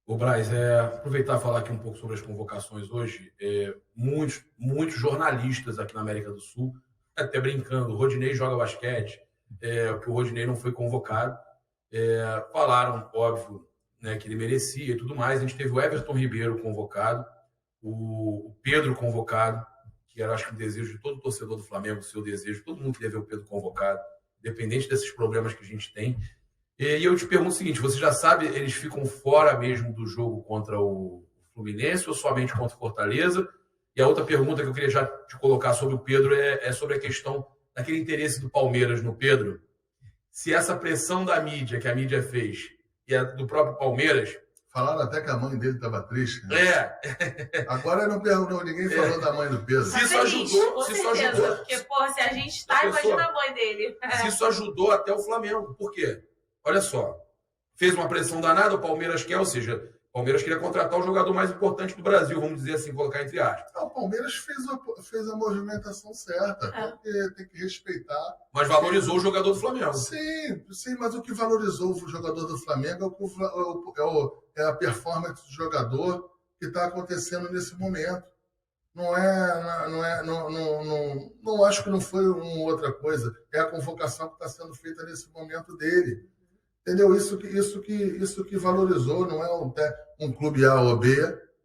Ô, Braz, aproveitar e falar aqui um pouco sobre as convocações hoje. Muitos jornalistas aqui na América do Sul, até brincando, o Rodinei joga basquete, que o Rodinei não foi convocado. Falaram, óbvio, né, que ele merecia e tudo mais. A gente teve o Everton Ribeiro convocado, o Pedro convocado, que era, acho que, o desejo de todo torcedor do Flamengo, o seu desejo, todo mundo queria ver o Pedro convocado, independente desses problemas que a gente tem. E eu te pergunto o seguinte: você já sabe, eles ficam fora mesmo do jogo contra o Fluminense ou somente contra o Fortaleza? E a outra pergunta que eu queria já te colocar sobre o Pedro é sobre a questão daquele interesse do Palmeiras no Pedro. Se essa pressão da mídia, que a mídia fez, e a do próprio Palmeiras... Falaram até que a mãe dele estava triste. Né? Agora não perguntou, ninguém falou da mãe do Pedro. Se isso ajudou, se isso ajudou. Porque, porra, se a gente tá, imagina a mãe dele. Se isso ajudou até o Flamengo. Por quê? Olha só, fez uma pressão danada, o Palmeiras quer, ou seja, o Palmeiras queria contratar o jogador mais importante do Brasil, vamos dizer assim, colocar entre aspas. O Palmeiras fez a movimentação certa, porque tem que respeitar. Mas valorizou o jogador do Flamengo. Sim, mas o que valorizou o jogador do Flamengo é a performance do jogador que está acontecendo nesse momento. Não acho que não foi uma outra coisa. É a convocação que está sendo feita nesse momento dele. Entendeu? Isso que valorizou, não é um clube A ou B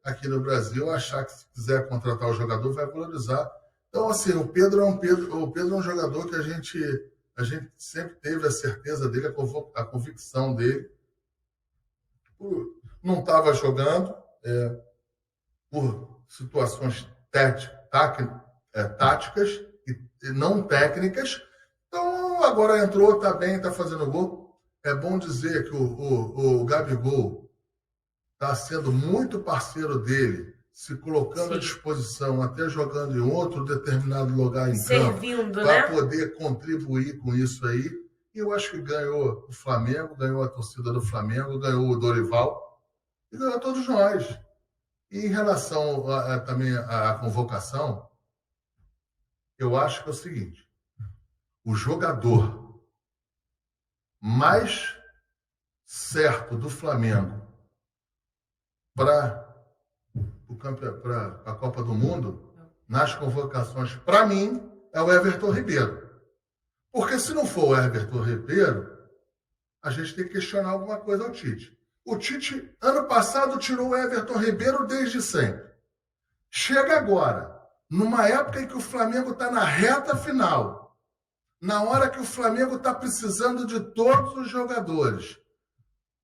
aqui no Brasil achar que se quiser contratar o jogador vai valorizar. Então, assim, o Pedro é um jogador que a gente sempre teve a certeza dele, a convicção dele. Não estava jogando por situações táticas e não técnicas. Então, agora entrou, está bem, está fazendo gol. É bom dizer que o Gabigol está sendo muito parceiro dele, se colocando à disposição, até jogando em outro determinado lugar em campo, para poder contribuir com isso aí. E eu acho que ganhou o Flamengo, ganhou a torcida do Flamengo, ganhou o Dorival e ganhou todos nós. E em relação também à convocação, eu acho que é o seguinte: o jogador mais certo do Flamengo para a Copa do Mundo, nas convocações, para mim, é o Everton Ribeiro. Porque se não for o Everton Ribeiro, a gente tem que questionar alguma coisa ao Tite. O Tite, ano passado, tirou o Everton Ribeiro desde sempre. Chega agora, numa época em que o Flamengo está na reta final, na hora que o Flamengo está precisando de todos os jogadores,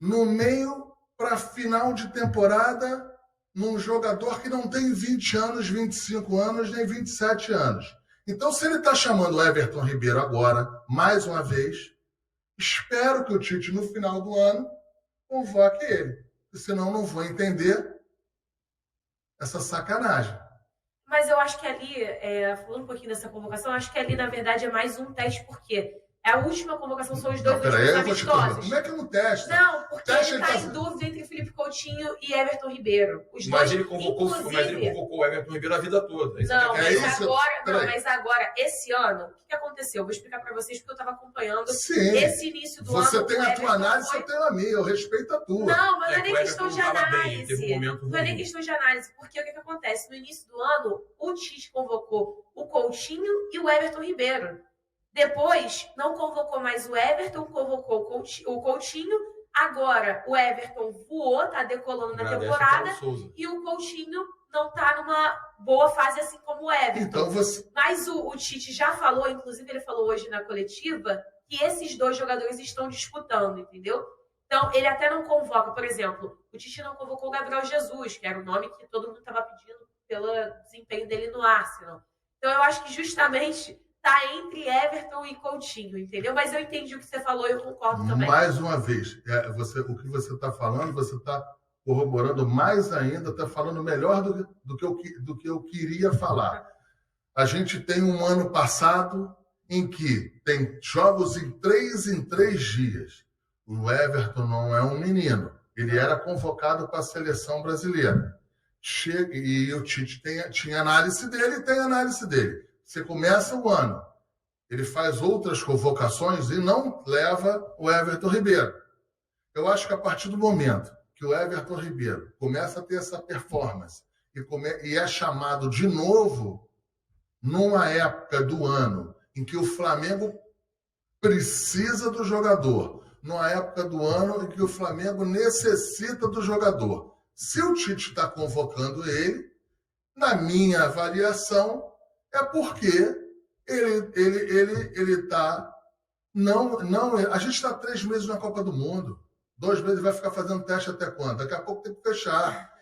no meio para final de temporada, num jogador que não tem 20 anos, 25 anos, nem 27 anos. Então, se ele está chamando o Everton Ribeiro agora, mais uma vez, espero que o Tite, no final do ano, convoque ele. Senão, não vou entender essa sacanagem. Mas eu acho que ali, falando um pouquinho dessa convocação, acho que ali, na verdade, é mais um teste, porque a última convocação são os dois últimos amistosos. Como é que não testa? Não, porque ele está em dúvida entre Felipe Coutinho e Everton Ribeiro. Mas ele convocou o Everton Ribeiro a vida toda. Mas agora, esse ano, o que aconteceu? Eu vou explicar para vocês, porque eu estava acompanhando esse início do ano. Você tem a tua análise, eu tenho a minha, eu respeito a tua. Não, mas não é nem questão de análise. Não é nem questão de análise, porque o que acontece? No início do ano, o Tite convocou o Coutinho e o Everton Ribeiro. Depois, não convocou mais o Everton, convocou o Coutinho. Agora, o Everton voou, tá decolando na temporada. E o Coutinho não tá numa boa fase, assim como o Everton. Então Mas o Tite já falou, inclusive ele falou hoje na coletiva, que esses dois jogadores estão disputando, entendeu? Então, ele até não convoca. Por exemplo, o Tite não convocou o Gabriel Jesus, que era o nome que todo mundo estava pedindo pelo desempenho dele no Arsenal. Então, eu acho que justamente tá entre Everton e Coutinho, entendeu? Mas eu entendi o que você falou e eu concordo também. Mais uma vez, o que você está falando, você está corroborando mais ainda, está falando melhor do que eu queria falar. A gente tem um ano passado em que tem jogos em 3 dias. O Everton não é um menino. Ele era convocado para a seleção brasileira. E o Tite tinha análise dele e tem análise dele. Você começa o ano, ele faz outras convocações e não leva o Everton Ribeiro. Eu acho que a partir do momento que o Everton Ribeiro começa a ter essa performance e é chamado de novo numa época do ano em que o Flamengo precisa do jogador, numa época do ano em que o Flamengo necessita do jogador. Se o Tite está convocando ele, na minha avaliação, é porque ele está... a gente está 3 meses na Copa do Mundo. 2 meses vai ficar fazendo teste até quando? Daqui a pouco tem que fechar.